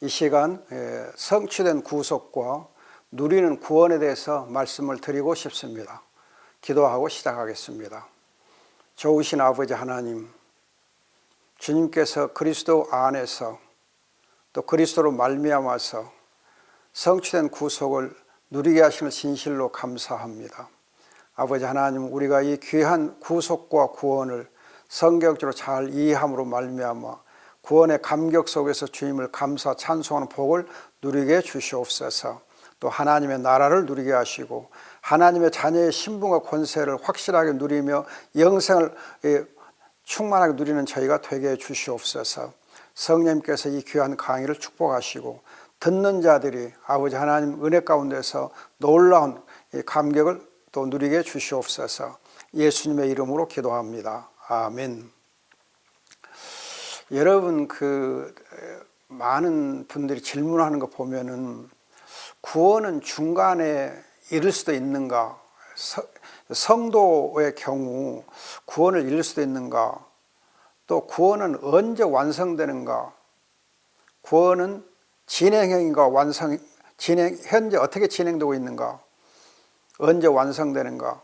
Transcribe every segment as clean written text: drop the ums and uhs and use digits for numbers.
이 시간 성취된 구속과 누리는 구원에 대해서 말씀을 드리고 싶습니다. 기도하고 시작하겠습니다. 좋으신 아버지 하나님, 주님께서 그리스도 안에서 또 그리스도로 말미암아서 성취된 구속을 누리게 하시는 진실로 감사합니다. 아버지 하나님, 우리가 이 귀한 구속과 구원을 성경적으로 잘 이해함으로 말미암아 구원의 감격 속에서 주님을 감사 찬송하는 복을 누리게 주시옵소서. 또 하나님의 나라를 누리게 하시고 하나님의 자녀의 신분과 권세를 확실하게 누리며 영생을 충만하게 누리는 저희가 되게 해 주시옵소서. 성령님께서 이 귀한 강의를 축복하시고 듣는 자들이 아버지 하나님 은혜 가운데서 놀라운 감격을 또 누리게 해 주시옵소서. 예수님의 이름으로 기도합니다. 아멘. 여러분, 많은 분들이 질문하는 거 보면은 구원은 중간에 이를 수도 있는가? 성도의 경우 구원을 이룰 수도 있는가? 또 구원은 언제 완성되는가? 구원은 진행형인가? 현재 어떻게 진행되고 있는가? 언제 완성되는가?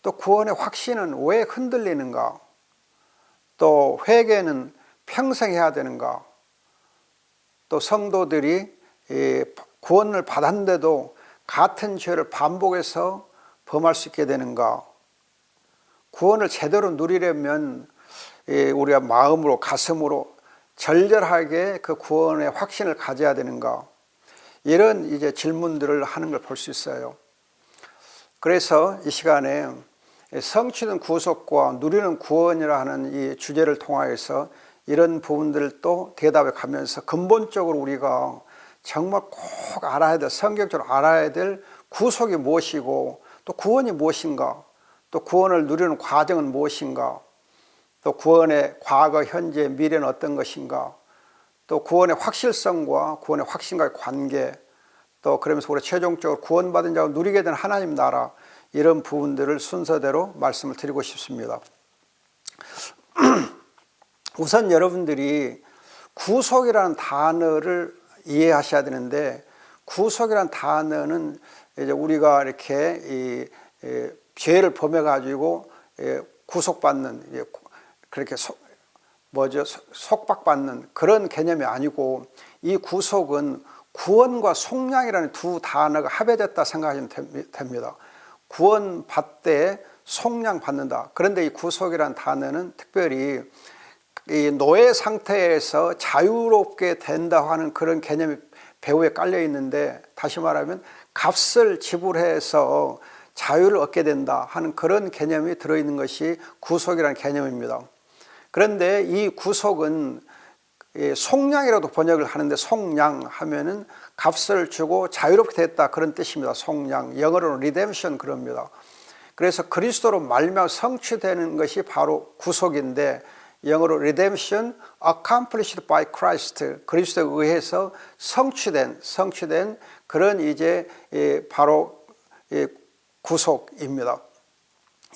또 구원의 확신은 왜 흔들리는가? 또 회개는 평생 해야 되는가? 또 성도들이 구원을 받았는데도 같은 죄를 반복해서 범할 수 있게 되는가? 구원을 제대로 누리려면 우리가 마음으로 가슴으로 절절하게 그 구원의 확신을 가져야 되는가? 이런 이제 질문들을 하는 걸 볼 수 있어요. 그래서 이 시간에 성취된 구속과 누리는 구원이라 하는 이 주제를 통하여서 이런 부분들을 또 대답해 가면서 근본적으로 우리가 정말 꼭 알아야 될, 성경적으로 알아야 될 구속이 무엇이고 또 구원이 무엇인가, 또 구원을 누리는 과정은 무엇인가, 또 구원의 과거, 현재, 미래는 어떤 것인가, 또 구원의 확실성과 구원의 확신과의 관계, 또 그러면서 우리 최종적으로 구원받은 자가 누리게 된 하나님 나라, 이런 부분들을 순서대로 말씀을 드리고 싶습니다. 우선 여러분들이 구속이라는 단어를 이해하셔야 되는데, 구속이라는 단어는 이제 우리가 이렇게 죄를 범해 가지고 구속받는, 그렇게 속박받는 그런 개념이 아니고, 이 구속은 구원과 속량이라는 두 단어가 합해졌다 생각하시면 됩니다. 구원 받되 속량 받는다. 그런데 이 구속이라는 단어는 특별히 이 노예 상태에서 자유롭게 된다고 하는 그런 개념이 배후에 깔려 있는데, 다시 말하면 값을 지불해서 자유를 얻게 된다 하는 그런 개념이 들어있는 것이 구속이라는 개념입니다. 그런데 이 구속은 속량이라도 번역을 하는데, 속량 하면은 값을 주고 자유롭게 됐다 그런 뜻입니다. 속량, 영어로는 redemption 그럽니다. 그래서 그리스도로 말미암아 성취되는 것이 바로 구속인데, 영어로 redemption accomplished by Christ, 그리스도에 의해서 성취된 그런 이제 바로 구속입니다.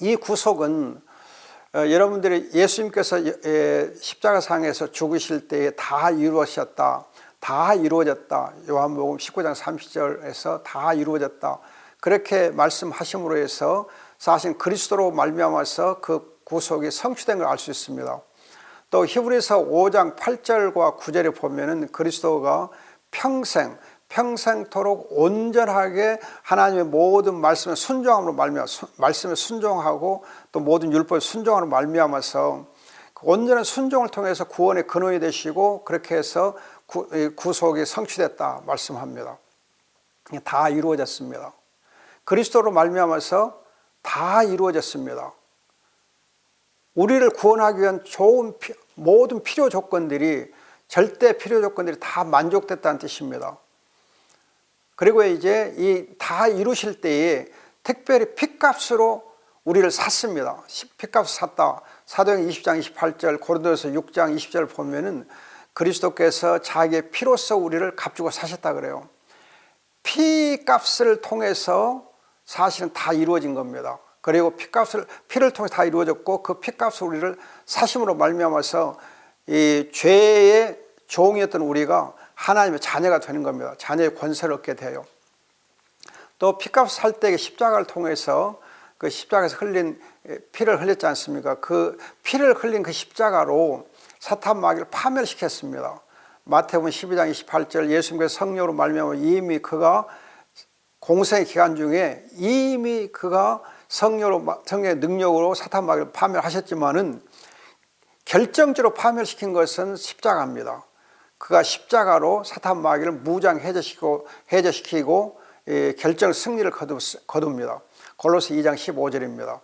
이 구속은 여러분들이 예수님께서 십자가상에서 죽으실 때에 다 이루어졌다, 다 이루어졌다, 요한복음 19장 30절에서 다 이루어졌다 그렇게 말씀하심으로 해서 사실 그리스도로 말미암아서 그 구속이 성취된 걸 알 수 있습니다. 또 히브리서 5장 8절과 9절에 보면은 그리스도가 평생토록 온전하게 하나님의 모든 말씀에 순종함으로 말미암아, 말씀에 순종하고 또 모든 율법에 순종함으로 말미암아서 온전한 순종을 통해서 구원의 근원이 되시고, 그렇게 해서 구속이 성취됐다 말씀합니다. 다 이루어졌습니다. 그리스도로 말미암아서 다 이루어졌습니다. 우리를 구원하기 위한 좋은 모든 필요 조건들이, 절대 필요 조건들이 다 만족됐다는 뜻입니다. 그리고 이제 이 다 이루실 때에 특별히 핏값으로 우리를 샀습니다. 핏값을 샀다. 사도행전 20장 28절, 고린도서 6장 20절 보면은 그리스도께서 자기의 피로써 우리를 값주고 사셨다 그래요. 피값을 통해서 사실은 다 이루어진 겁니다. 그리고 피를 통해서 다 이루어졌고, 그 피값을 우리를 사심으로 말미암아서 이 죄의 종이었던 우리가 하나님의 자녀가 되는 겁니다. 자녀의 권세를 얻게 돼요. 또 피값 살 때 십자가를 통해서 그 십자가에서 흘린 피를 흘렸지 않습니까? 그 피를 흘린 그 십자가로 사탄 마귀를 파멸시켰습니다. 마태복음 12장 28절 예수님께서 성령으로 말미암아 이미 그가 공생의 기간 중에 이미 그가 성령의 능력으로 사탄 마귀를 파멸하셨지만은 결정적으로 파멸시킨 것은 십자가입니다. 그가 십자가로 사탄 마귀를 무장 해제시키고 결정 승리를 거둡니다. 골로새 2장 15절입니다.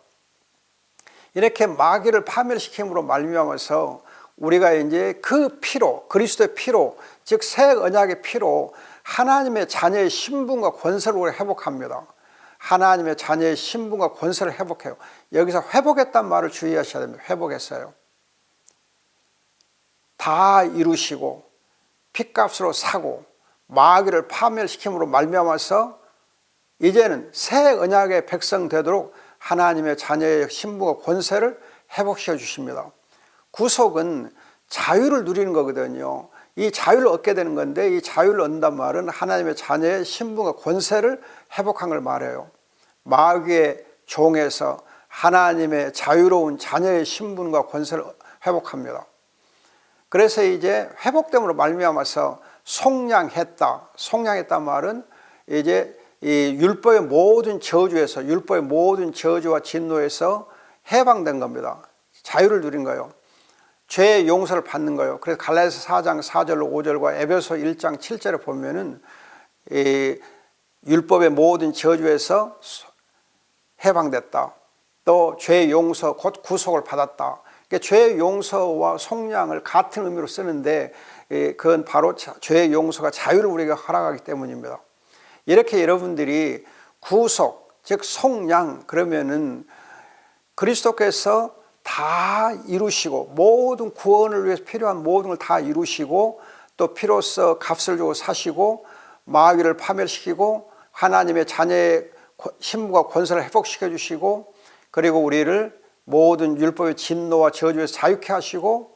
이렇게 마귀를 파멸시킴으로 말미암아서 우리가 이제 그 피로, 그리스도의 피로, 즉 새 언약의 피로 하나님의 자녀의 신분과 권세를 우리가 회복합니다. 하나님의 자녀의 신분과 권세를 회복해요. 여기서 회복했단 말을 주의하셔야 됩니다. 회복했어요. 다 이루시고 핏값으로 사고 마귀를 파멸시킴으로 말미암아서 이제는 새 언약의 백성 되도록 하나님의 자녀의 신분과 권세를 회복시켜 주십니다. 구속은 자유를 누리는 거거든요. 이 자유를 얻게 되는 건데 이 자유를 얻는단 말은 하나님의 자녀의 신분과 권세를 회복한 걸 말해요. 마귀의 종에서 하나님의 자유로운 자녀의 신분과 권세를 회복합니다. 그래서 이제 회복됨으로 말미암아서 속량했다. 속량했단 말은 이제 이 율법의 모든 저주에서 율법의 모든 저주와 진노에서 해방된 겁니다. 자유를 누린 거예요. 죄의 용서를 받는 거예요. 그래서 갈라디아서 4장 4절로 5절과 에베소 1장 7절에 보면은 이 율법의 모든 저주에서 해방됐다. 또 죄의 용서 곧 구속을 받았다. 그러니까 죄의 용서와 속량을 같은 의미로 쓰는데 그건 바로 죄의 용서가 자유를 우리에게 허락하기 때문입니다. 이렇게 여러분들이 구속, 즉 속량 그러면은 그리스도께서 다 이루시고 모든 구원을 위해서 필요한 모든 걸 다 이루시고 또 피로써 값을 주고 사시고 마귀를 파멸시키고 하나님의 자녀의 신분과 권세를 회복시켜 주시고 그리고 우리를 모든 율법의 진노와 저주에서 자유케 하시고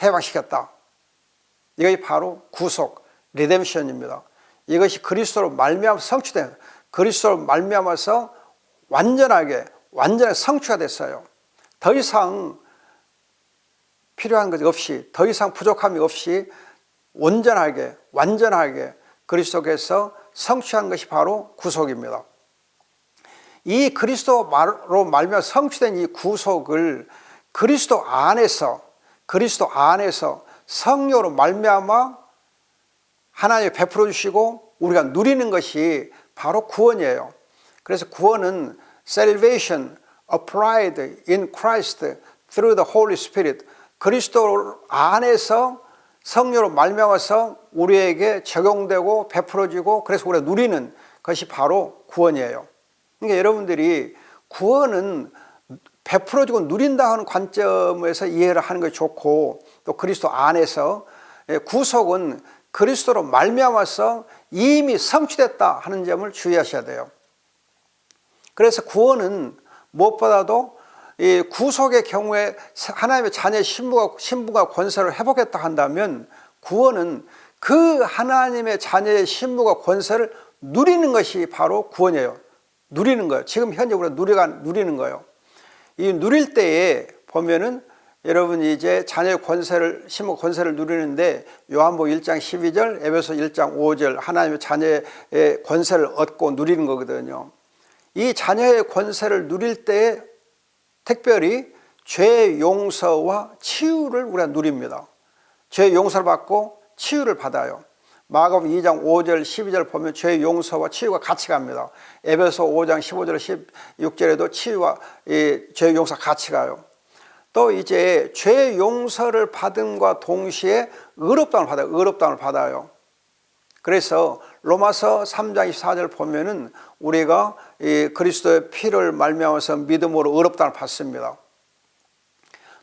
해방시켰다. 이것이 바로 구속, 리뎀션입니다. 이것이 그리스도로 말미암아 성취된 그리스도로 말미암아서 완전하게 성취가 됐어요. 더 이상 필요한 것이 없이 더 이상 부족함이 없이 온전하게 완전하게 그리스도께서 성취한 것이 바로 구속입니다. 이 그리스도로 말미암아 성취된 이 구속을 그리스도 안에서 성령으로 말미암아 하나님이 베풀어 주시고 우리가 누리는 것이 바로 구원이에요. 그래서 구원은 salvation applied in Christ through the Holy Spirit. 그리스도 안에서 성령으로 말미암아서 우리에게 적용되고 베풀어지고 그래서 우리가 누리는 것이 바로 구원이에요. 그러니까 여러분들이 구원은 베풀어지고 누린다 하는 관점에서 이해를 하는 것이 좋고 또 그리스도 안에서 구속은 그리스도로 말미암아서 이미 성취됐다 하는 점을 주의하셔야 돼요. 그래서 구원은 무엇보다도 이 구속의 경우에 하나님의 자녀의 신분과 권세를 회복했다 한다면 구원은 그 하나님의 자녀의 신분과 권세를 누리는 것이 바로 구원이에요. 누리는 거예요. 지금 현재 우리가 누리는 거예요. 이 누릴 때에 보면은 여러분이 이제 자녀의 신분 권세를 누리는데 요한복음 1장 12절, 에베소 1장 5절 하나님의 자녀의 권세를 얻고 누리는 거거든요. 이 자녀의 권세를 누릴 때에 특별히 죄 용서와 치유를 우리가 누립니다. 죄 용서를 받고 치유를 받아요. 마가복음 2장 5절 12절 보면 죄 용서와 치유가 같이 갑니다. 에베소 5장 15절 16절에도 치유와 죄 용서가 같이 가요. 또 이제 죄 용서를 받음과 동시에 의롭다함을 받아요. 그래서 로마서 3장 24절 보면은 우리가 이 그리스도의 피를 말미암아서 믿음으로 의롭다함을 받습니다.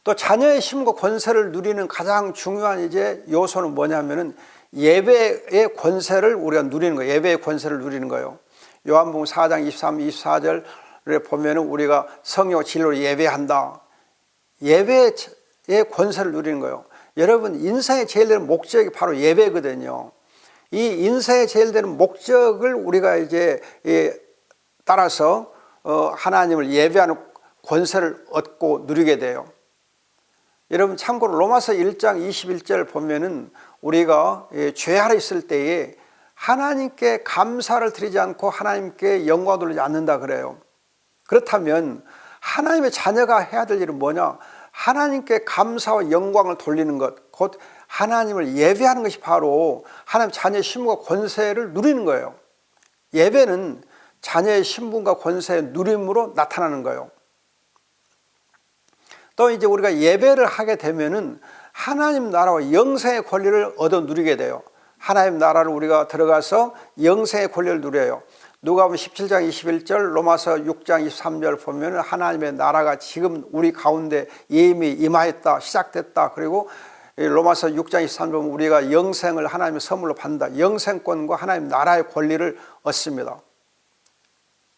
또 자녀의 힘과 권세를 누리는 가장 중요한 이제 요소는 뭐냐면은 예배의 권세를 우리가 누리는 거예요. 예배의 권세를 누리는 거예요. 요한복음 4장 23, 24절에 보면은 우리가 성령과 진리로 예배한다. 예배의 권세를 누리는 거예요. 여러분, 인생의 제일 되는 목적이 바로 예배거든요. 이 인생의 제일 되는 목적을 우리가 이제 따라서 하나님을 예배하는 권세를 얻고 누리게 돼요. 여러분, 참고로 로마서 1장 21절 보면은 우리가 죄 아래 있을 때에 하나님께 감사를 드리지 않고 하나님께 영광을 돌리지 않는다 그래요. 그렇다면 하나님의 자녀가 해야 될 일은 뭐냐? 하나님께 감사와 영광을 돌리는 것, 곧 하나님을 예배하는 것이 바로 하나님 자녀의 신분과 권세를 누리는 거예요. 예배는 자녀의 신분과 권세의 누림으로 나타나는 거예요. 또 이제 우리가 예배를 하게 되면은 하나님 나라와 영생의 권리를 얻어 누리게 돼요. 하나님 나라를 우리가 들어가서 영생의 권리를 누려요. 누가복음 17장 21절, 로마서 6장 23절 보면 하나님의 나라가 지금 우리 가운데 이미 임하였다, 시작됐다. 그리고 로마서 6장 23절 보면 우리가 영생을 하나님의 선물로 받는다. 영생권과 하나님 나라의 권리를 얻습니다.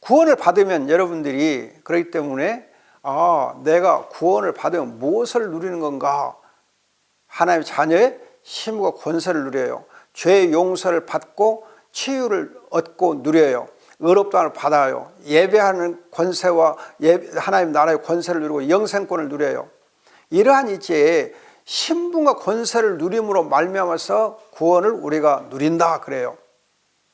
구원을 받으면 여러분들이 그렇기 때문에 내가 구원을 받으면 무엇을 누리는 건가? 하나님의 자녀의 힘과 권세를 누려요. 죄의 용서를 받고 치유를 얻고 누려요. 의롭다함을 받아요. 예배하는 권세와 하나님 나라의 권세를 누리고 영생권을 누려요. 이러한 이제 신분과 권세를 누림으로 말미암아서 구원을 우리가 누린다 그래요.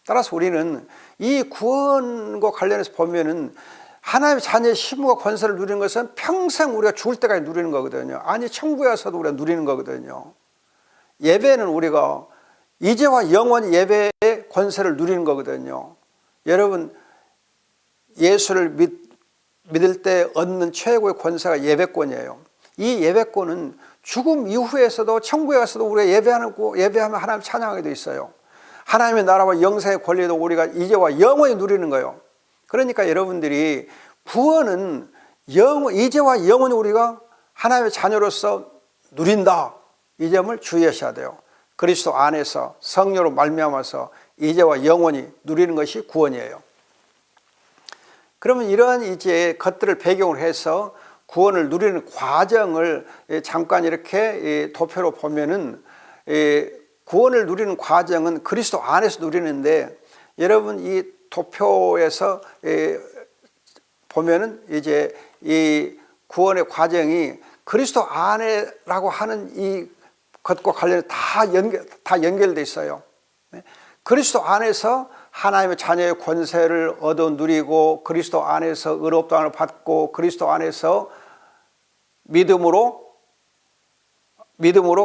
따라서 우리는 이 구원과 관련해서 보면은 하나님의 자녀의 신분과 권세를 누리는 것은 평생 우리가 죽을 때까지 누리는 거거든요. 아니, 천국에 와서도 우리가 누리는 거거든요. 예배는 우리가 이제와 영원히 예배의 권세를 누리는 거거든요. 여러분, 예수를 믿을 때 얻는 최고의 권세가 예배권이에요. 이 예배권은 죽음 이후에서도 천국에 가서도 우리가 예배하면 하나님 찬양하게 돼 있어요. 하나님의 나라와 영생의 권리도 우리가 이제와 영원히 누리는 거예요. 그러니까 여러분들이 구원은 이제와 영원히 우리가 하나님의 자녀로서 누린다. 이 점을 주의하셔야 돼요. 그리스도 안에서 성령으로 말미암아서 이제와 영원히 누리는 것이 구원이에요. 그러면 이러한 이제 것들을 배경으로 해서 구원을 누리는 과정을 잠깐 이렇게 도표로 보면은, 구원을 누리는 과정은 그리스도 안에서 누리는데, 여러분 이 도표에서 보면은 이제 이 구원의 과정이 그리스도 안에라고 하는 이 것과 관련해 다 연결되어 있어요. 그리스도 안에서 하나님의 자녀의 권세를 얻어 누리고, 그리스도 안에서 의롭다함을 받고, 그리스도 안에서 믿음으로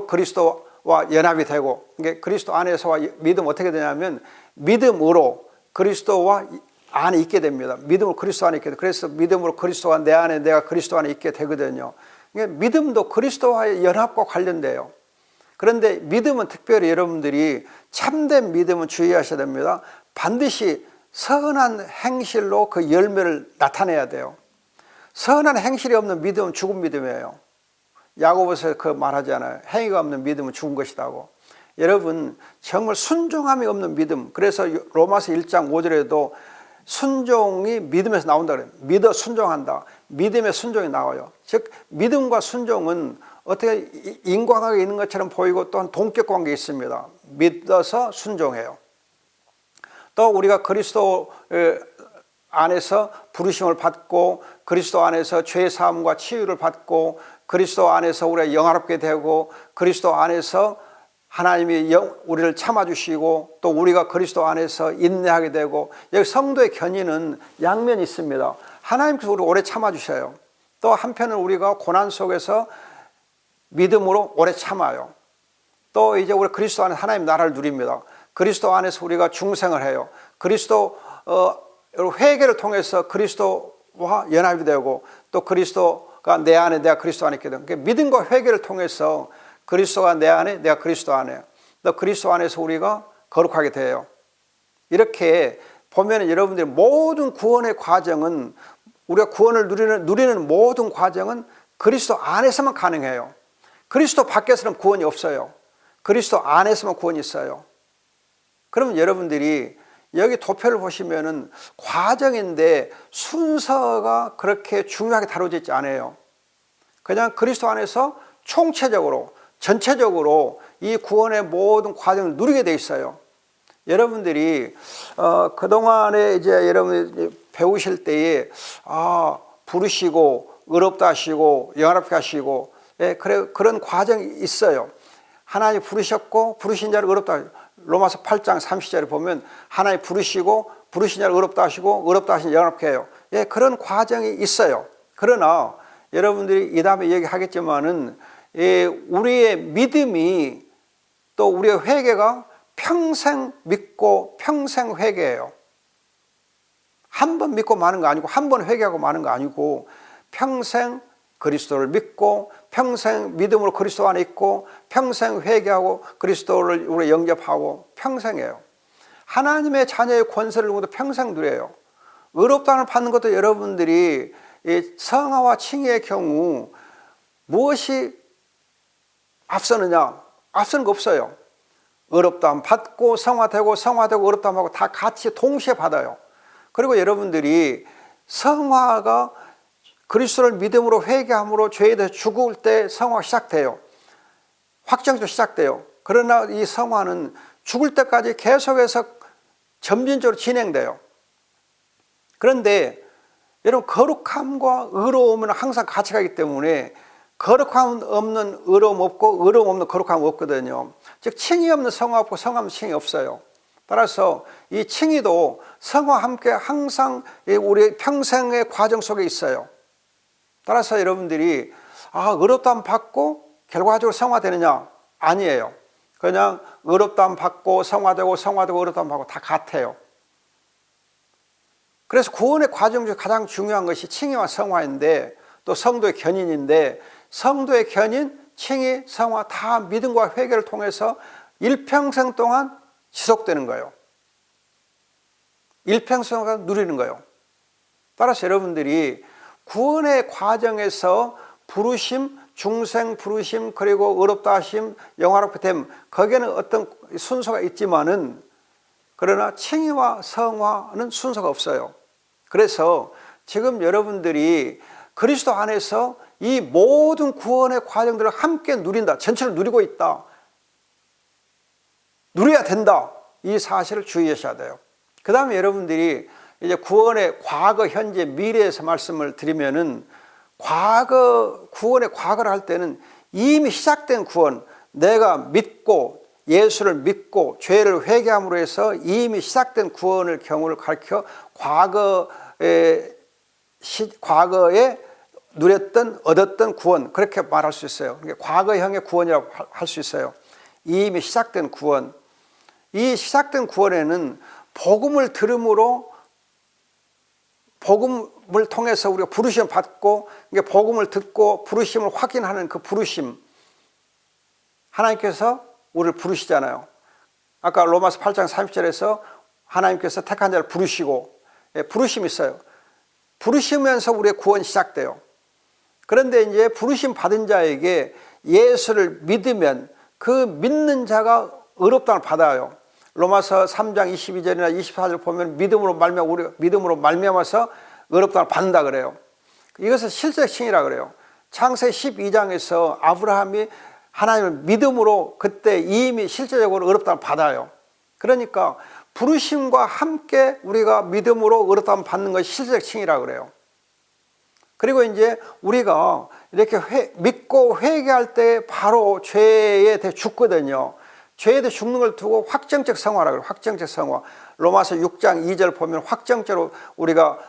그리스도와 연합이 되고, 그리스도 안에서와 믿음 어떻게 되냐면 믿음으로 그리스도와 안에 있게 됩니다. 믿음으로 그리스도 안에 있게 돼요. 그래서 믿음으로 그리스도가 내 안에, 내가 그리스도 안에 있게 되거든요. 믿음도 그리스도와의 연합과 관련돼요. 그런데 믿음은 특별히 여러분들이 참된 믿음은 주의하셔야 됩니다. 반드시 선한 행실로 그 열매를 나타내야 돼요. 선한 행실이 없는 믿음은 죽은 믿음이에요. 야고보서 그 말하잖아요. 행위가 없는 믿음은 죽은 것이라고. 여러분, 정말 순종함이 없는 믿음. 그래서 로마서 1장 5절에도 순종이 믿음에서 나온다 그래요. 믿어 순종한다. 믿음의 순종이 나와요. 즉 믿음과 순종은 어떻게 인과관계가 있는 것처럼 보이고 또한 동격 관계가 있습니다. 믿어서 순종해요. 또 우리가 그리스도 안에서 부르심을 받고, 그리스도 안에서 죄 사함과 치유를 받고, 그리스도 안에서 우리가 영화롭게 되고, 그리스도 안에서 하나님이 우리를 참아주시고, 또 우리가 그리스도 안에서 인내하게 되고, 여기 성도의 견인은 양면이 있습니다. 하나님께서 우리를 오래 참아주셔요. 또 한편은 우리가 고난 속에서 믿음으로 오래 참아요. 또 이제 우리 그리스도 안에 하나님 나라를 누립니다. 그리스도 안에서 우리가 중생을 해요. 그리스도 회개를 통해서 그리스도와 연합이 되고, 또 그리스도가 내 안에, 내가 그리스도 안에 있게 되고, 그러니까 믿음과 회개를 통해서 그리스도가 내 안에, 내가 그리스도 안에, 또 그리스도 안에서 우리가 거룩하게 돼요. 이렇게 보면 여러분들이 모든 구원의 과정은, 우리가 구원을 누리는 모든 과정은 그리스도 안에서만 가능해요. 그리스도 밖에서는 구원이 없어요. 그리스도 안에서만 구원이 있어요. 그러면 여러분들이 여기 도표를 보시면은 과정인데 순서가 그렇게 중요하게 다뤄져 있지 않아요. 그냥 그리스도 안에서 총체적으로 전체적으로 이 구원의 모든 과정을 누리게 돼 있어요. 여러분들이 그동안에 이제 여러분이 배우실 때에 부르시고 의롭다 하시고 영화롭게 하시고 그런 과정이 있어요. 하나님 부르셨고 부르신 자를 의롭다, 로마서 8장 30절에 보면 하나님 부르시고 부르신 자를 의롭다 하시고 의롭다 하신 영화롭게 해요. 그런 과정이 있어요. 그러나 여러분들이 이 다음에 얘기하겠지만은 우리의 믿음이 또 우리의 회개가 평생 믿고 평생 회개해요. 한 번 믿고 마는 거 아니고 한 번 회개하고 마는 거 아니고 평생 그리스도를 믿고 평생 믿음으로 그리스도 안에 있고 평생 회개하고 그리스도를 우리 영접하고 평생이에요. 하나님의 자녀의 권세를 누구도 평생 누려요. 의롭다함을 받는 것도 여러분들이 성화와 칭의의 경우 무엇이 앞서느냐? 앞서는 거 없어요. 의롭다함 받고 성화되고 성화되고 의롭다함하고 다 같이 동시에 받아요. 그리고 여러분들이 성화가 그리스도를 믿음으로 회개함으로 죄에 대해 죽을 때 성화가 시작돼요. 확정적으로 시작돼요. 그러나 이 성화는 죽을 때까지 계속해서 점진적으로 진행돼요. 그런데 여러분 거룩함과 의로움은 항상 같이 가기 때문에 거룩함 없는 의로움 없고 의로움 없는 거룩함 없거든요. 즉 칭의 없는 성화 없고 성화 없는 칭의 없어요. 따라서 이 칭의도 성화와 함께 항상 우리 평생의 과정 속에 있어요. 따라서 여러분들이 의롭다함 받고 결과적으로 성화되느냐? 아니에요. 그냥 의롭다함 받고 성화되고 성화되고 의롭다함 받고 다 같아요. 그래서 구원의 과정 중 가장 중요한 것이 칭의와 성화인데 또 성도의 견인인데 성도의 견인, 칭의, 성화 다 믿음과 회개를 통해서 일평생 동안 지속되는 거예요. 일평생 동안 누리는 거예요. 따라서 여러분들이 구원의 과정에서 부르심, 중생 부르심, 그리고 의롭다 하심, 영화롭게 됨, 거기에는 어떤 순서가 있지만은 그러나 칭의와 성화는 순서가 없어요. 그래서 지금 여러분들이 그리스도 안에서 이 모든 구원의 과정들을 함께 누린다. 전체를 누리고 있다. 누려야 된다. 이 사실을 주의하셔야 돼요. 그 다음에 여러분들이 이제 구원의 과거, 현재, 미래에서 말씀을 드리면은 구원의 과거를 할 때는 이미 시작된 구원, 내가 믿고 예수를 믿고 죄를 회개함으로 해서 이미 시작된 구원을 경우를 가르쳐 과거에 누렸던 얻었던 구원 그렇게 말할 수 있어요. 과거형의 구원이라고 할 수 있어요. 이미 시작된 구원. 이 시작된 구원에는 복음을 들음으로 복음을 통해서 우리가 부르심을 받고 복음을 듣고 부르심을 확인하는 그 부르심. 하나님께서 우리를 부르시잖아요. 아까 로마서 8장 30절에서 하나님께서 택한 자를 부르시고 부르심이 있어요. 부르시면서 우리의 구원이 시작돼요. 그런데 이제 부르심 받은 자에게 예수를 믿으면 그 믿는 자가 의롭다함을 받아요. 로마서 3장 22절이나 24절 보면 믿음으로 말미암아서 의롭다함을 받는다 그래요. 이것을 실제 칭의라 그래요. 창세기 12장에서 아브라함이 하나님을 믿음으로 그때 이미 실제적으로 의롭다함을 받아요. 그러니까 부르심과 함께 우리가 믿음으로 의롭다함을 받는 것이 실제적 칭의라 그래요. 그리고 이제 우리가 이렇게 믿고 회개할 때 바로 죄에 대해 죽거든요. 죄에 대해 죽는 걸 두고 확정적 성화라 그래요. 확정적 성화. 로마서 6장 2절 보면 확정적으로 우리가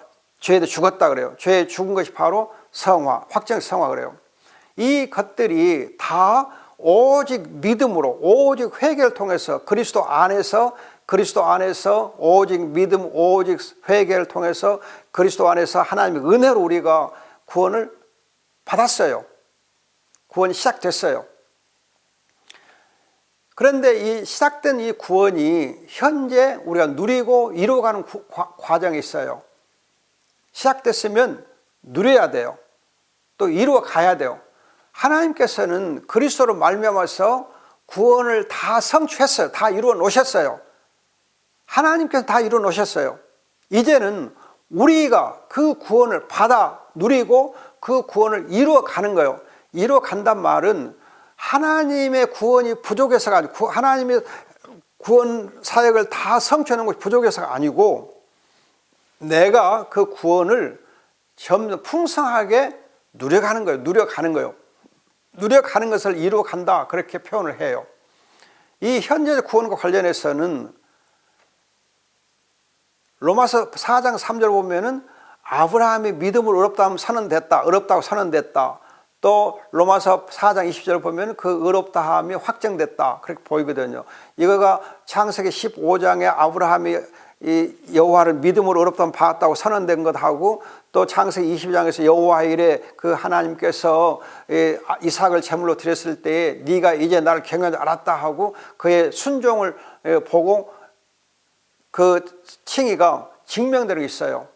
죄에 대해 죽었다 그래요. 죄에 죽은 것이 바로 성화, 확정적 성화 그래요. 이 것들이 다 오직 믿음으로 오직 회개를 통해서 그리스도 안에서 오직 믿음, 오직 회개를 통해서 그리스도 안에서 하나님의 은혜로 우리가 구원을 받았어요. 구원이 시작됐어요. 그런데 이 시작된 이 구원이 현재 우리가 누리고 이루어가는 과정이 있어요. 시작됐으면 누려야 돼요. 또 이루어 가야 돼요. 하나님께서는 그리스도로 말미암아서 구원을 다 성취했어요. 다 이루어 놓으셨어요. 하나님께서 다 이루어 놓으셨어요. 이제는 우리가 그 구원을 받아 누리고 그 구원을 이루어 가는 거예요. 이루어 간단 말은 하나님의 구원이 부족해서가 아니고 하나님의 구원 사역을 다 성취하는 것이 부족해서가 아니고 내가 그 구원을 점점 풍성하게 누려가는 거예요. 누려가는 것을 이루어간다 그렇게 표현을 해요. 이 현재적 구원과 관련해서는 로마서 4장 3절 보면은 아브라함이 믿음으로 의롭다고 선언됐다. 또 로마서 4장 20절 보면 그 의롭다함이 확정됐다 그렇게 보이거든요. 이거가 창세기 15장에 아브라함이 이 여호와를 믿음으로 의롭다함 받았다고 선언된 것하고 또 창세기 22장에서 여호와 이래 그 하나님께서 이삭을 제물로 드렸을 때에 네가 이제 나를 경외할 줄 알았다 하고 그의 순종을 보고 그 칭의가 증명되는 게 있어요.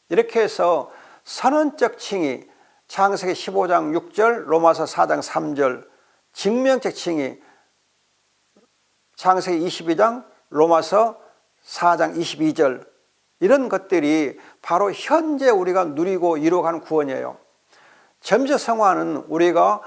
이렇게 해서 선언적 칭의 창세기 15장 6절 로마서 4장 3절 증명적 칭의 창세기 22장 로마서 4장 22절 이런 것들이 바로 현재 우리가 누리고 이루어가는 구원이에요. 점적 성화는 우리가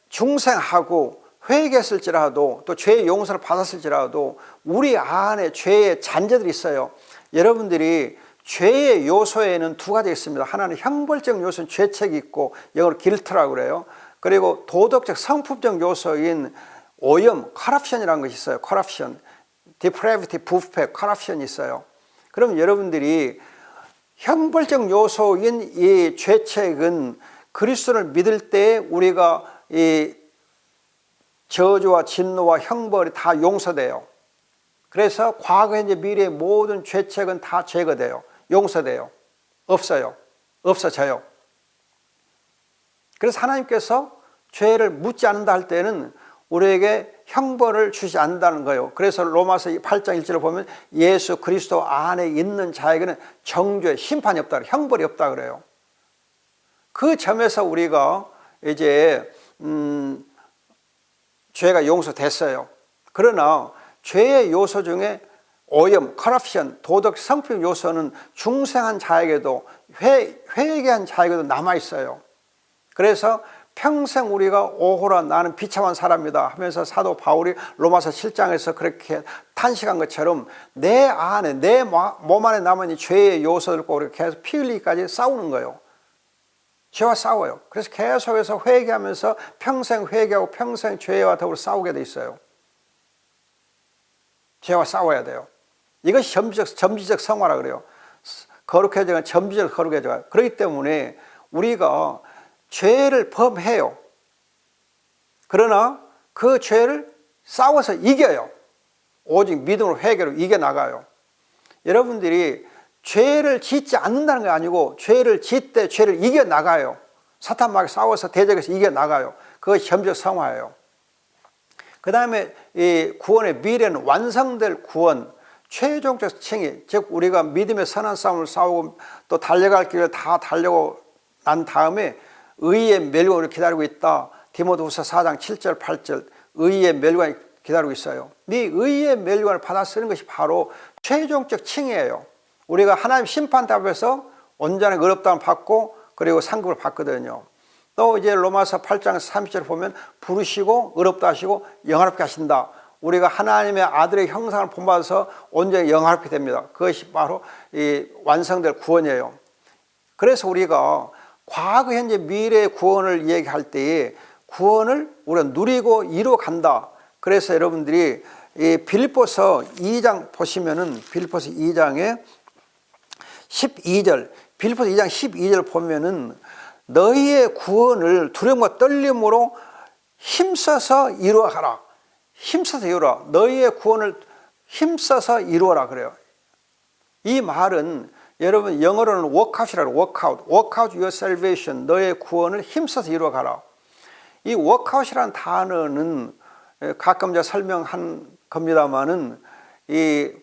중생하고 회개했을지라도 또 죄의 용서를 받았을지라도 우리 안에 죄의 잔재들이 있어요. 여러분들이 죄의 요소에는 두 가지 있습니다. 하나는 형벌적 요소는 죄책이 있고 영어로 guilt라고 그래요. 그리고 도덕적 성품적 요소인 오염, corruption이라는 것이 있어요. corruption, depravity, 부패, corruption이 있어요. 그럼 여러분들이 형벌적 요소인 이 죄책은 그리스도를 믿을 때 우리가 이 저주와 진노와 형벌이 다 용서돼요. 그래서 과거, 현재, 미래의 모든 죄책은 다 제거돼요. 용서돼요. 없어져요. 그래서 하나님께서 죄를 묻지 않는다 할 때는 우리에게 형벌을 주지 않는다는 거예요. 그래서 로마서 8장 1절을 보면 예수 그리스도 안에 있는 자에게는 정죄, 심판이 없다, 형벌이 없다 그래요. 그 점에서 우리가 이제 죄가 용서됐어요. 그러나 죄의 요소 중에 오염, corruption, 도덕 성품 요소는 중생한 자에게도 회개한 자에게도 남아있어요. 그래서 평생 우리가 오호라 나는 비참한 사람이다 하면서 사도 바울이 로마서 7장에서 그렇게 탄식한 것처럼 내 안에 내 몸 안에 남은 이 죄의 요소를 꼭 계속 피 흘리기까지 싸우는 거예요. 죄와 싸워요. 그래서 계속해서 회개하면서 평생 회개하고 평생 죄와 더불어 싸우게 돼 있어요. 죄와 싸워야 돼요. 이것이 점지적 성화라 그래요. 거룩해져가 점지적 거룩해져가. 그렇기 때문에 우리가 죄를 범해요. 그러나 그 죄를 싸워서 이겨요. 오직 믿음으로 회개로 이겨나가요. 여러분들이 죄를 짓지 않는다는 게 아니고 죄를 짓되 죄를 이겨나가요. 사탄마귀 싸워서 대적해서 이겨나가요. 그것이 점지적 성화예요. 그 다음에 이 구원의 미래는 완성될 구원, 최종적 칭의, 즉 우리가 믿음의 선한 싸움을 싸우고 또 달려갈 길을 다 달려고 난 다음에 의의 멸관을 기다리고 있다. 디모데후서 4장 7절 8절 의의 멸관이 기다리고 있어요. 네 의의 멸관을 받아 쓰는 것이 바로 최종적 칭의예요. 우리가 하나님 심판 앞에서 온전하게 의롭다함을 받고 그리고 상급을 받거든요. 또 이제 로마서 8장 30절 보면 부르시고 의롭다 하시고 영화롭게 하신다. 우리가 하나님의 아들의 형상을 본받아서 온전히 영화롭게 됩니다. 그것이 바로 이 완성될 구원이에요. 그래서 우리가 과거, 현재, 미래의 구원을 얘기할 때에 구원을 우리가 누리고 이루어간다. 그래서 여러분들이 이 빌립보서 2장 보시면은 빌립보서 2장에 12절, 빌립보서 2장 12절 보면은 너희의 구원을 두려움과 떨림으로 힘써서 이루어가라. 힘써서 이루어라. 너희의 구원을 힘써서 이루어라 그래요. 이 말은 여러분 영어로는 workout이라고 workout your salvation. 너의 구원을 힘써서 이루어가라. 이 workout이라는 단어는 가끔 제가 설명한 겁니다만은 이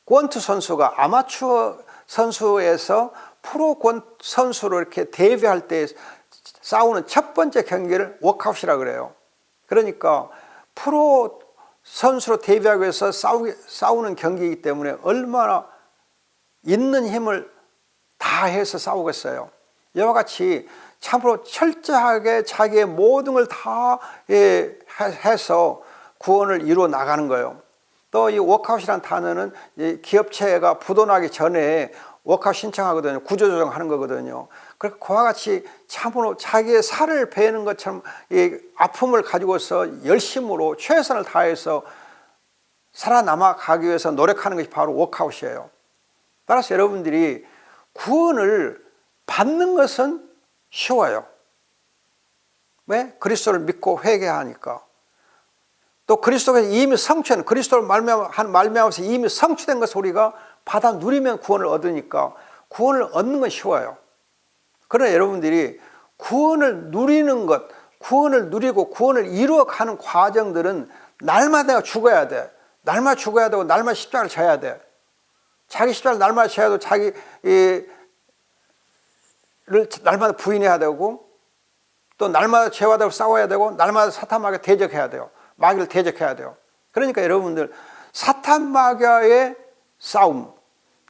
권투 선수가 아마추어 선수에서 프로 선수로 이렇게 데뷔할 때 싸우는 첫 번째 경기를 워크아웃이라고 그래요. 그러니까 프로 선수로 데뷔하기 위해서 싸우는 경기이기 때문에 얼마나 있는 힘을 다해서 싸우겠어요. 이와 같이 참으로 철저하게 자기의 모든 걸 다 해서 구원을 이루어 나가는 거예요. 또 이 워크아웃이라는 단어는 기업체가 부도나기 전에 워크아웃 신청하거든요. 구조조정하는 거거든요. 그래서 그와 같이 참으로 자기의 살을 베는 것처럼 이 아픔을 가지고서 열심으로 최선을 다해서 살아남아 가기 위해서 노력하는 것이 바로 워크아웃이에요. 따라서 여러분들이 구원을 받는 것은 쉬워요. 왜? 그리스도를 믿고 회개하니까. 또 그리스도가 이미 성취한, 그리스도를 말미암아서 이미 성취된 것을 우리가 받아 누리면 구원을 얻으니까 구원을 얻는 건 쉬워요. 그러나 여러분들이 구원을 누리는 것, 구원을 누리고 구원을 이루어가는 과정들은 날마다 죽어야 돼. 날마다 죽어야 되고 날마다 십자가를 져야 돼. 자기 십자가를 날마다 져야 되고 자기를 날마다 부인해야 되고 또 날마다 죄와 싸워야 되고 날마다 사탄 마귀에 대적해야 돼요. 마귀를 대적해야 돼요. 그러니까 여러분들 사탄 마귀와의 싸움,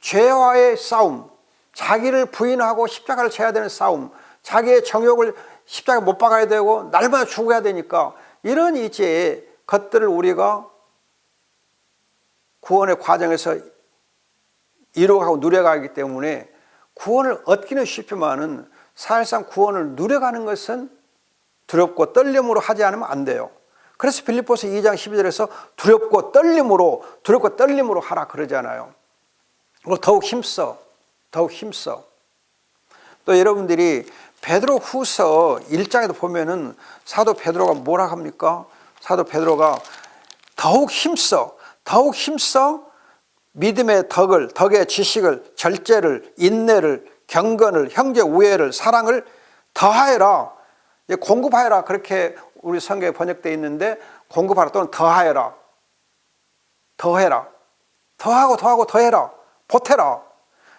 죄와의 싸움, 자기를 부인하고 십자가를 져야 되는 싸움, 자기의 정욕을 십자가에 못 박아야 되고 날마다 죽어야 되니까 이런 이제 것들을 우리가 구원의 과정에서 이루어가고 누려가기 때문에 구원을 얻기는 쉽지만은 사실상 구원을 누려가는 것은 두렵고 떨림으로 하지 않으면 안 돼요. 그래서 빌립보서 2장 12절에서 두렵고 떨림으로 하라 그러잖아요. 더욱 힘써. 또 여러분들이 베드로 후서 1장에도 보면은 사도 베드로가 뭐라 합니까? 사도 베드로가 더욱 힘써 믿음의 덕의 지식을, 절제를, 인내를, 경건을, 형제 우애를, 사랑을 더하여라. 공급하여라. 그렇게 우리 성경에 번역되어 있는데 공급하라 또는 더하여라. 더하고 더해라. 보태라.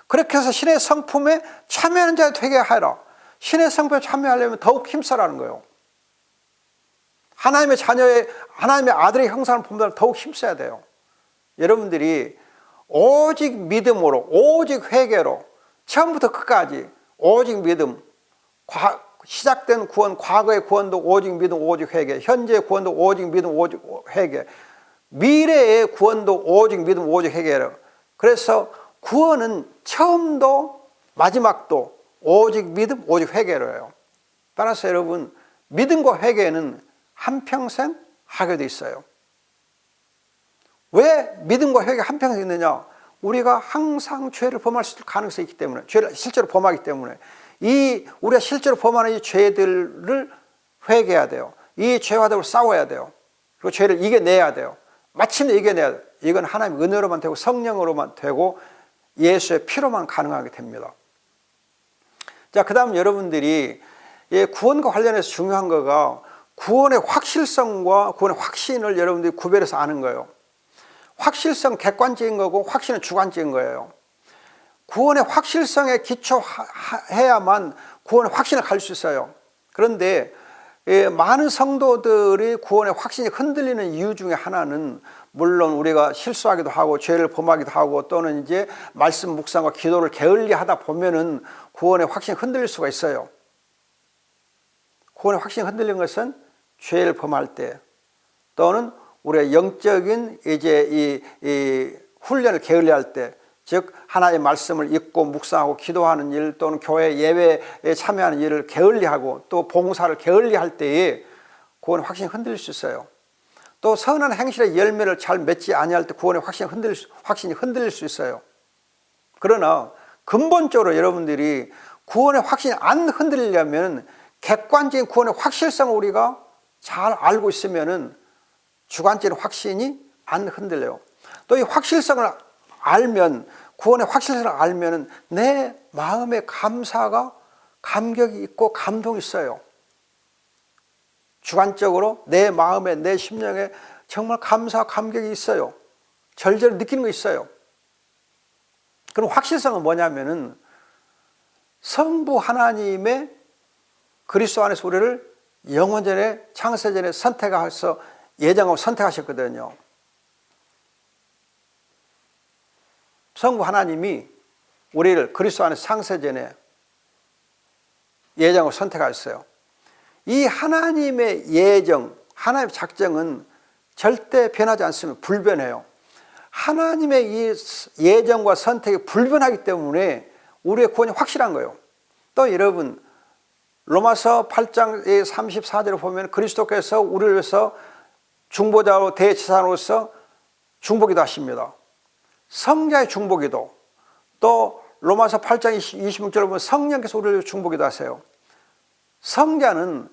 그렇게 해서 신의 성품에 참여하는 자가 되게 하여라. 신의 성품에 참여하려면 더욱 힘써라는 거예요. 하나님의 자녀의, 하나님의 아들의 형상을 본다면 더욱 힘써야 돼요. 여러분들이 오직 믿음으로, 오직 회개로, 처음부터 끝까지 오직 믿음, 시작된 구원, 과거의 구원도 오직 믿음, 오직 회개, 현재의 구원도 오직 믿음, 오직 회개, 미래의 구원도 오직 믿음, 오직 회개로. 그래서 구원은 처음도 마지막도 오직 믿음, 오직 회개로 해요. 따라서 여러분, 믿음과 회개는 한평생 하게 돼 있어요. 왜 믿음과 회개가 한평생 있느냐? 우리가 항상 죄를 범할 수 있을 가능성이 있기 때문에, 죄를 실제로 범하기 때문에 우리가 실제로 범하는 이 죄들을 회개해야 돼요. 이 죄와 싸워야 돼요. 그리고 죄를 이겨내야 돼요. 마침내 이겨내야 돼요. 이건 하나님의 은혜로만 되고 성령으로만 되고 예수의 피로만 가능하게 됩니다. 자, 그 다음 여러분들이 구원과 관련해서 중요한 거가 구원의 확실성과 구원의 확신을 여러분들이 구별해서 아는 거예요. 확실성 객관적인 거고 확신은 주관적인 거예요. 구원의 확실성에 기초해야만 구원의 확신을 가질 수 있어요. 그런데 많은 성도들이 구원의 확신이 흔들리는 이유 중에 하나는 물론 우리가 실수하기도 하고 죄를 범하기도 하고 또는 이제 말씀 묵상과 기도를 게을리하다 보면은 구원의 확신이 흔들릴 수가 있어요. 구원의 확신이 흔들리는 것은 죄를 범할 때 또는 우리가 영적인 이제 이 훈련을 게을리할 때, 즉 하나님의 말씀을 읽고 묵상하고 기도하는 일 또는 교회 예배에 참여하는 일을 게을리하고 또 봉사를 게을리할 때에 구원의 확신이 흔들릴 수 있어요. 또 선한 행실의 열매를 잘 맺지 아니할 때 구원의 확신이 흔들릴 수 있어요. 그러나 근본적으로 여러분들이 구원의 확신이 안 흔들리려면 객관적인 구원의 확실성을 우리가 잘 알고 있으면은 주관적인 확신이 안 흔들려요. 또 이 확실성을 알면, 구원의 확실성을 알면은 내 마음에 감격이 있고 감동이 있어요. 주관적으로 내 마음에, 내 심령에 정말 감사와 감격이 있어요. 절절히 느끼는 거 있어요. 그럼 확실성은 뭐냐면은 성부 하나님의 그리스도 안에서 우리를 영원전에 창세전에 선택해서 예정하고 선택하셨거든요. 성부 하나님이 우리를 그리스도 안에서 창세전에 예정을 선택하셨어요. 이 하나님의 예정, 하나님의 작정은 절대 변하지 않습니다. 불변해요. 하나님의 이 예정과 선택이 불변하기 때문에 우리의 구원이 확실한 거예요. 또 여러분, 로마서 8장 34절을 보면 그리스도께서 우리를 위해서 중보자로 대제사장으로서 중보기도 하십니다. 성자의 중보기도, 또 로마서 8장 26절을 보면 성령께서 우리를 위해서 중보기도 하세요. 성자는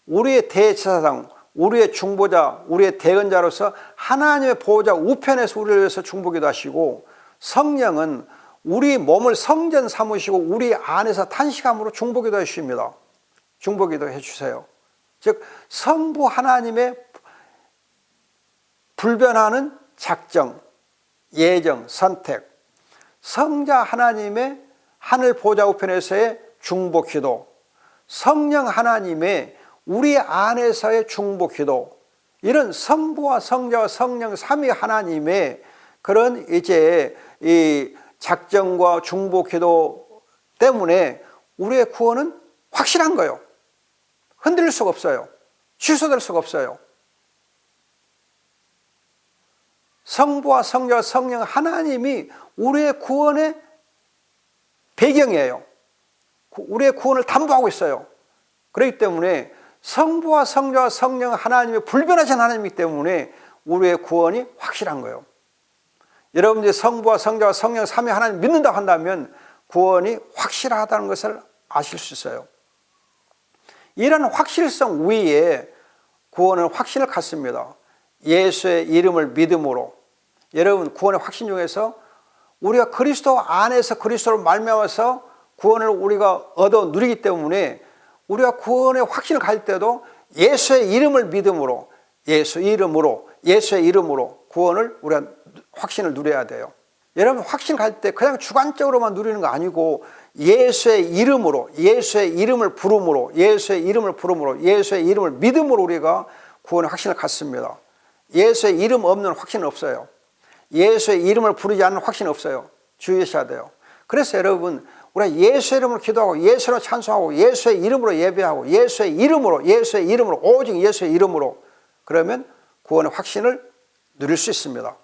우리의 대제사장, 우리의 중보자, 우리의 대언자로서 하나님의 보호자 우편에서 우리를 위해서 중보기도 하시고, 성령은 우리 몸을 성전 삼으시고 우리 안에서 탄식함으로 중보기도 해주십니다. 중보기도 해주세요. 즉 성부 하나님의 불변하는 작정, 예정, 선택, 성자 하나님의 하늘 보좌 우편에서의 중보기도, 성령 하나님의 우리 안에서의 중보기도, 이런 성부와 성자와 성령 삼위 하나님의 그런 이제 이 작정과 중보기도 때문에 우리의 구원은 확실한 거예요. 흔들릴 수가 없어요. 취소될 수가 없어요. 성부와 성자와 성령 하나님이 우리의 구원의 배경이에요. 우리의 구원을 담보하고 있어요. 그렇기 때문에 성부와 성자와 성령 하나님의 불변하신 하나님이기 때문에 우리의 구원이 확실한 거예요. 여러분들이 성부와 성자와 성령 삼위 하나님 믿는다고 한다면 구원이 확실하다는 것을 아실 수 있어요. 이런 확실성 위에 구원은 확신을 갖습니다. 예수의 이름을 믿음으로. 여러분, 구원의 확신 중에서 우리가 그리스도 안에서 그리스도로 말미암아서 구원을 우리가 얻어 누리기 때문에 우리가 구원의 확신을 가질 때도 예수의 이름을 믿음으로, 예수의 이름으로 구원을 우리가 확신을 누려야 돼요. 여러분, 확신 갈 때 그냥 주관적으로만 누리는 거 아니고 예수의 이름으로, 예수의 이름을 부름으로, 예수의 이름을 믿음으로 우리가 구원의 확신을 갖습니다. 예수의 이름 없는 확신은 없어요. 예수의 이름을 부르지 않는 확신은 없어요. 주의하셔야 돼요. 그래서 여러분, 우리가 예수의 이름으로 기도하고 예수로 찬송하고 예수의 이름으로 예배하고 예수의 이름으로, 오직 예수의 이름으로, 그러면 구원의 확신을 누릴 수 있습니다.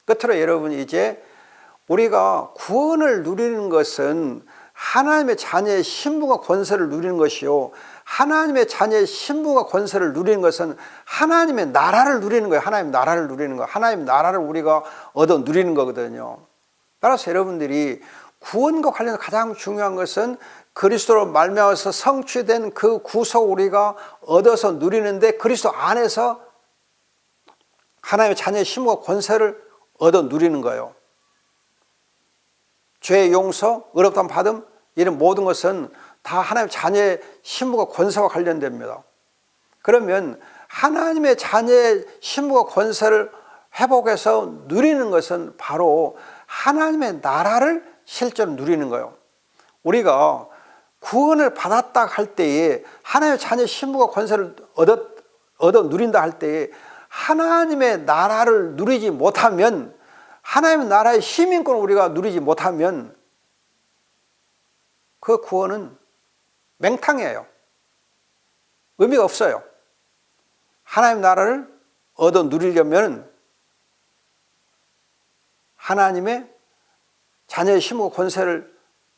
끝으로 여러분, 이제 우리가 구원을 누리는 것은 하나님의 자녀의 신분과 권세를 누리는 것이요, 하나님의 자녀의 신분과 권세를 누리는 것은 하나님의 나라를 누리는 거예요. 하나님 나라를 누리는 거예요. 하나님 나라를 우리가 얻어 누리는 거거든요. 따라서 여러분들이 구원과 관련해서 가장 중요한 것은 그리스도로 말미암아서 성취된 그 구속 우리가 얻어서 누리는데 그리스도 안에서 하나님의 자녀의 신분과 권세를 얻어 누리는 거예요. 죄의 용서, 의롭다함 받음, 이런 모든 것은 다 하나님의 자녀의 신분과 권세와 관련됩니다. 그러면 하나님의 자녀의 신분과 권세를 회복해서 누리는 것은 바로 하나님의 나라를 실제로 누리는 거예요. 우리가 구원을 받았다 할 때에 하나님의 자녀의 신분과 권세를 얻어 누린다 할 때에 하나님의 나라를 누리지 못하면, 하나님의 나라의 시민권을 우리가 누리지 못하면 그 구원은 맹탕이에요. 의미가 없어요. 하나님의 나라를 얻어 누리려면 하나님의 자녀의 힘과 권세를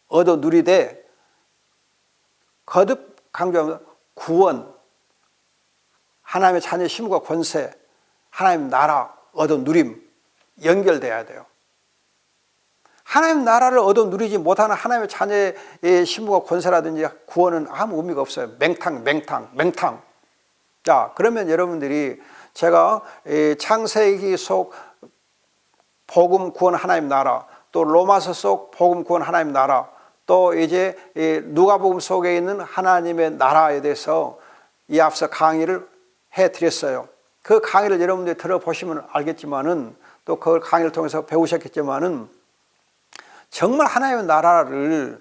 얻어 누리되, 거듭 강조합니다. 구원, 하나님의 자녀의 힘과 권세, 하나님 나라 얻어 누림, 연결돼야 돼요. 하나님 나라를 얻어 누리지 못하는 하나님의 자녀의 신분과 권세라든지 구원은 아무 의미가 없어요. 맹탕. 자, 그러면 여러분들이 제가 창세기 속 복음 구원 하나님 나라, 또 로마서 속 복음 구원 하나님 나라, 또 이제 누가복음 속에 있는 하나님의 나라에 대해서 이 앞서 강의를 해드렸어요. 그 강의를 여러분들이 들어보시면 알겠지만은, 또 그 강의를 통해서 배우셨겠지만은, 정말 하나님의 나라를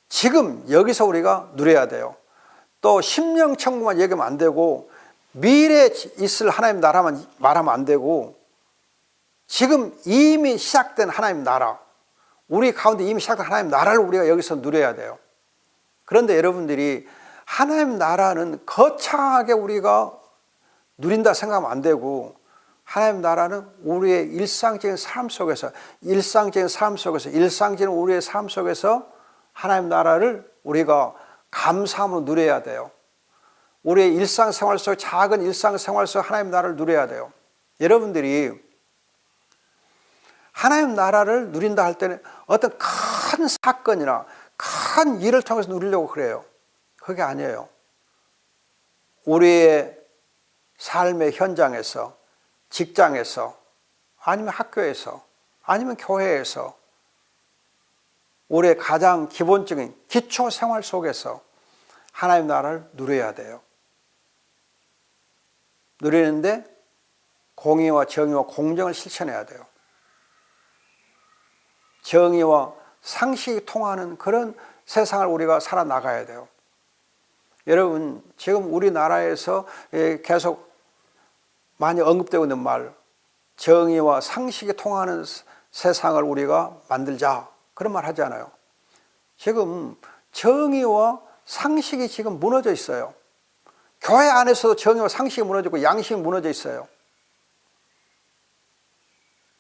지금 여기서 우리가 누려야 돼요. 또 심령천국만 얘기하면 안 되고, 미래에 있을 하나님 나라만 말하면 안 되고, 지금 이미 시작된 하나님 나라, 우리 가운데 이미 시작된 하나님 나라를 우리가 여기서 누려야 돼요. 그런데 여러분들이 하나님 나라는 거창하게 우리가 누린다 생각하면 안 되고, 하나님 나라는 우리의 일상적인 삶 속에서 일상적인 우리의 삶 속에서 하나님 나라를 우리가 감사함으로 누려야 돼요. 우리의 일상생활 속, 작은 일상생활 속 하나님 나라를 누려야 돼요. 여러분들이 하나님 나라를 누린다 할 때는 어떤 큰 사건이나 큰 일을 통해서 누리려고 그래요. 그게 아니에요. 우리의 삶의 현장에서, 직장에서, 아니면 학교에서, 아니면 교회에서, 우리의 가장 기본적인 기초 생활 속에서 하나님 나라를 누려야 돼요. 누리는데 공의와 정의와 공정을 실천해야 돼요. 정의와 상식이 통하는 그런 세상을 우리가 살아나가야 돼요. 여러분, 지금 우리나라에서 계속 많이 언급되고 있는 말, 정의와 상식이 통하는 세상을 우리가 만들자, 그런 말 하잖아요. 지금 정의와 상식이 지금 무너져 있어요. 교회 안에서도 정의와 상식이 무너지고 양심이 무너져 있어요.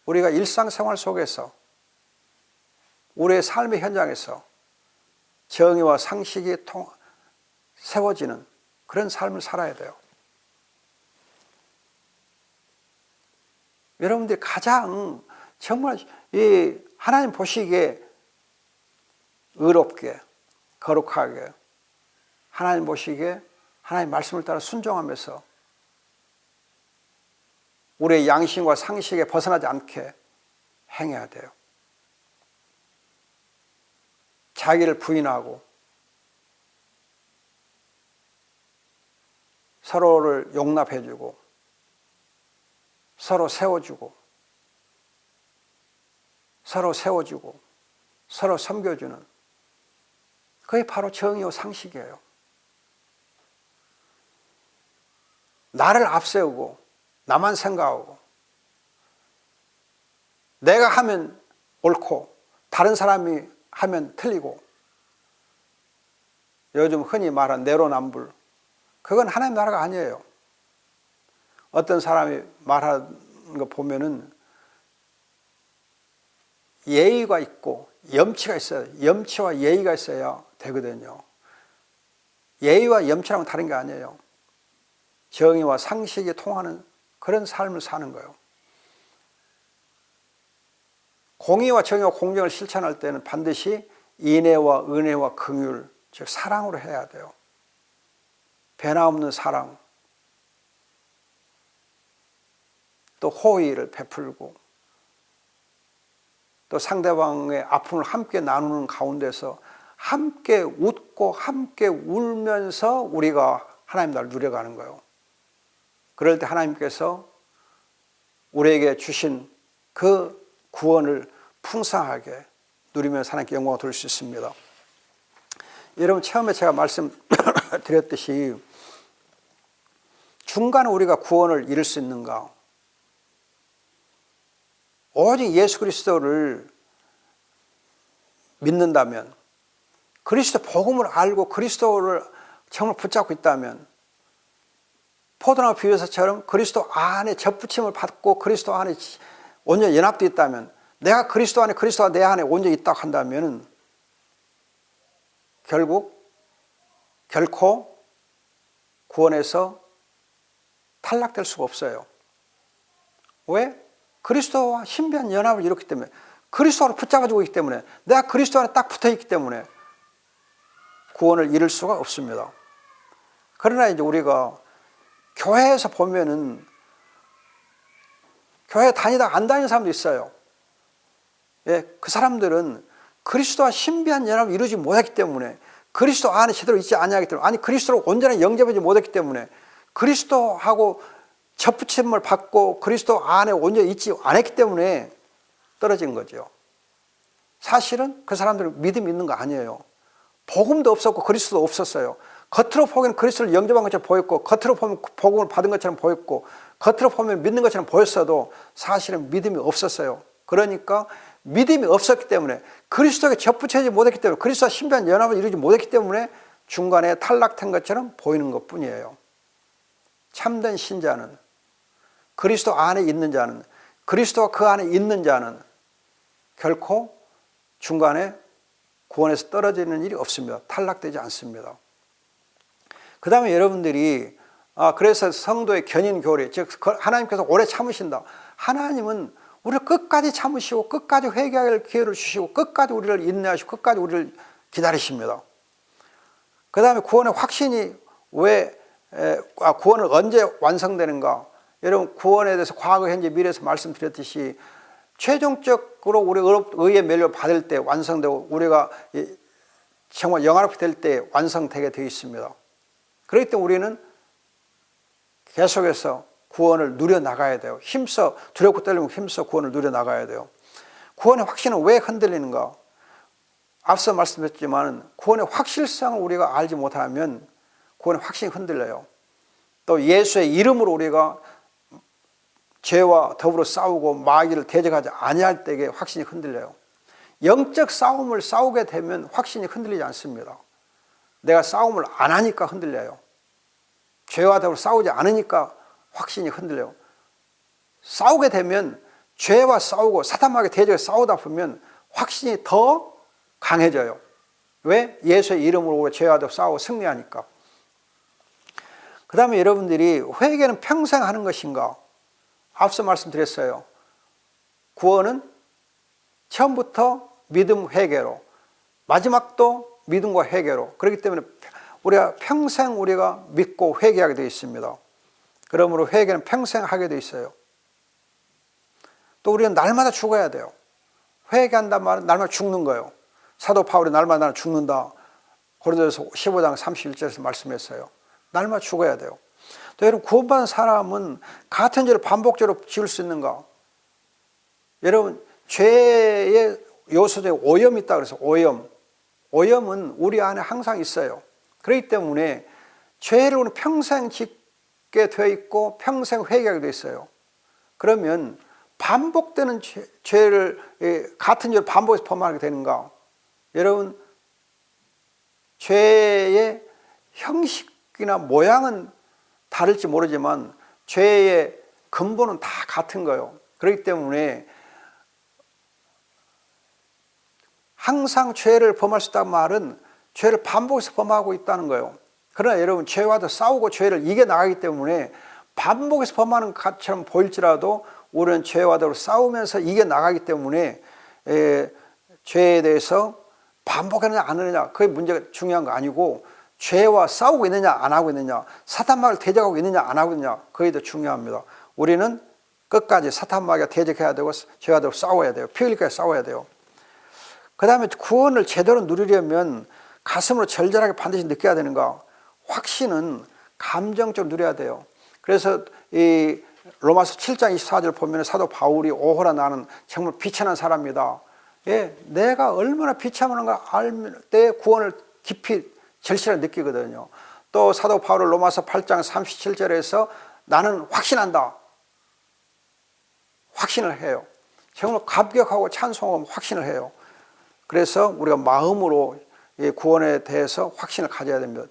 우리가 일상생활 속에서, 우리의 삶의 현장에서 정의와 상식이 세워지는 그런 삶을 살아야 돼요. 여러분들이 가장 정말 이 하나님 보시기에 의롭게, 거룩하게, 하나님 보시기에 하나님 말씀을 따라 순종하면서 우리의 양심과 상식에 벗어나지 않게 행해야 돼요. 자기를 부인하고 서로를 용납해주고 서로 세워주고 서로 섬겨주는, 그게 바로 정의와 상식이에요. 나를 앞세우고 나만 생각하고 내가 하면 옳고 다른 사람이 하면 틀리고, 요즘 흔히 말하는 내로남불, 그건 하나님 나라가 아니에요. 어떤 사람이 말하는 거 보면은 예의가 있고 염치가 있어요. 염치와 예의가 있어야 되거든요. 예의와 염치랑은 다른 게 아니에요. 정의와 상식이 통하는 그런 삶을 사는 거예요. 공의와 정의와 공정을 실천할 때는 반드시 인애와 은혜와 긍휼, 즉 사랑으로 해야 돼요. 변함없는 사랑, 또 호의를 베풀고, 또 상대방의 아픔을 함께 나누는 가운데서 함께 웃고 함께 울면서 우리가 하나님 나라를 누려가는 거예요. 그럴 때 하나님께서 우리에게 주신 그 구원을 풍성하게 누리면서 하나님께 영광을 돌릴 수 있습니다. 여러분, 처음에 제가 말씀드렸듯이 중간에 우리가 구원을 이룰 수 있는가? 오직 예수 그리스도를 믿는다면, 그리스도 복음을 알고 그리스도를 정말 붙잡고 있다면, 포도나무 비유에서처럼 그리스도 안에 접붙임을 받고 그리스도 안에 온전히 연합되어 있다면, 내가 그리스도 안에, 그리스도가 내 안에 온전히 있다고 한다면 결코 구원에서 탈락될 수가 없어요. 왜? 그리스도와 신비한 연합을 이뤘기 때문에, 그리스도로 붙잡아주고 있기 때문에, 내가 그리스도 안에 딱 붙어있기 때문에 구원을 이룰 수가 없습니다. 그러나 이제 우리가 교회에서 보면은 교회 다니다가 안 다니는 사람도 있어요. 예, 그 사람들은 그리스도와 신비한 연합을 이루지 못했기 때문에, 그리스도 안에 제대로 있지 아니하기 때문에, 아니 그리스도로 온전히 영접하지 못했기 때문에, 그리스도하고 접붙임을 받고 그리스도 안에 온전히 있지 않았기 때문에 떨어진 거죠. 사실은 그 사람들은 믿음이 있는 거 아니에요. 복음도 없었고 그리스도도 없었어요. 겉으로 보기에는 그리스도를 영접한 것처럼 보였고, 겉으로 보면 복음을 받은 것처럼 보였고, 겉으로 보면 믿는 것처럼 보였어도 사실은 믿음이 없었어요. 그러니까 믿음이 없었기 때문에, 그리스도에게 접붙여지지 못했기 때문에, 그리스도와 신비한 연합을 이루지 못했기 때문에 중간에 탈락된 것처럼 보이는 것뿐이에요. 참된 신자는, 그리스도 안에 있는 자는, 그리스도가 그 안에 있는 자는 결코 중간에 구원에서 떨어지는 일이 없습니다. 탈락되지 않습니다. 그 다음에 여러분들이 그래서 성도의 견인 교리, 즉 하나님께서 오래 참으신다. 하나님은 우리를 끝까지 참으시고 끝까지 회개할 기회를 주시고 끝까지 우리를 인내하시고 끝까지 우리를 기다리십니다. 그 다음에 구원의 확신이 구원은 언제 완성되는가? 여러분, 구원에 대해서 과거, 현재, 미래에서 말씀드렸듯이 최종적으로 우리 의의 멸류를 받을 때 완성되고 우리가 정말 영화롭게 될 때 완성되게 되어 있습니다. 그렇기 때문에 우리는 계속해서 구원을 누려나가야 돼요. 두렵고 떨리고 힘써 구원을 누려나가야 돼요. 구원의 확신은 왜 흔들리는가? 앞서 말씀드렸지만 구원의 확실성을 우리가 알지 못하면 구원의 확신이 흔들려요. 또 예수의 이름으로 우리가 죄와 더불어 싸우고 마귀를 대적하지 아니할 때에 확신이 흔들려요. 영적 싸움을 싸우게 되면 확신이 흔들리지 않습니다. 내가 싸움을 안 하니까 흔들려요. 죄와 더불어 싸우지 않으니까 확신이 흔들려요. 싸우게 되면 죄와 싸우고 사탄마귀 대적에 싸우다 보면 확신이 더 강해져요. 왜? 예수의 이름으로 우리가 죄와 더불어 싸우고 승리하니까. 그 다음에 여러분들이 회개는 평생 하는 것인가? 앞서 말씀드렸어요. 구원은 처음부터 믿음 회개로, 마지막도 믿음과 회개로. 그렇기 때문에 우리가 평생 우리가 믿고 회개하게 되어 있습니다. 그러므로 회개는 평생 하게 되어 있어요. 또 우리는 날마다 죽어야 돼요. 회개한단 말은 날마다 죽는 거예요. 사도 바울이 날마다 죽는다. 고린도전서 15장 31절에서 말씀했어요. 날마다 죽어야 돼요. 또 여러분, 구원받은 사람은 같은 죄를 반복적으로 지을 수 있는가? 여러분, 죄의 요소 중에 오염이 있다 그래서 오염은 우리 안에 항상 있어요. 그렇기 때문에 죄를 우리는 평생 짓게 되어 있고 평생 회개하게 되어 있어요. 그러면 반복되는 죄를 같은 죄를 반복해서 범하게 되는가? 여러분, 죄의 형식이나 모양은 다를지 모르지만 죄의 근본은 다 같은 거예요. 그렇기 때문에 항상 죄를 범할 수 있다는 말은 죄를 반복해서 범하고 있다는 거예요. 그러나 여러분, 죄와도 싸우고 죄를 이겨나가기 때문에 반복해서 범하는 것처럼 보일지라도 우리는 죄와도 싸우면서 이겨나가기 때문에 죄에 대해서 반복하느냐 안 하느냐, 그게 문제가 중요한 거 아니고 죄와 싸우고 있느냐 안 하고 있느냐, 사탄마귀를 대적하고 있느냐 안 하고 있느냐, 그게 더 중요합니다. 우리는 끝까지 사탄마귀가 대적해야 되고 죄와 싸워야 돼요. 피 흘리기까지 싸워야 돼요. 그 다음에 구원을 제대로 누리려면 가슴으로 절절하게 반드시 느껴야 되는가? 확신은 감정적으로 누려야 돼요. 그래서 이 로마서 7장 24절 보면 사도 바울이 오호라 나는 정말 비천한 사람이다. 예, 내가 얼마나 비참한가 알 때 구원을 깊이 절실하게 느끼거든요. 또 사도 바울 로마서 8장 37절에서 나는 확신한다. 확신을 해요. 정말 감격하고 찬송하고 확신을 해요. 그래서 우리가 마음으로 구원에 대해서 확신을 가져야 됩니다.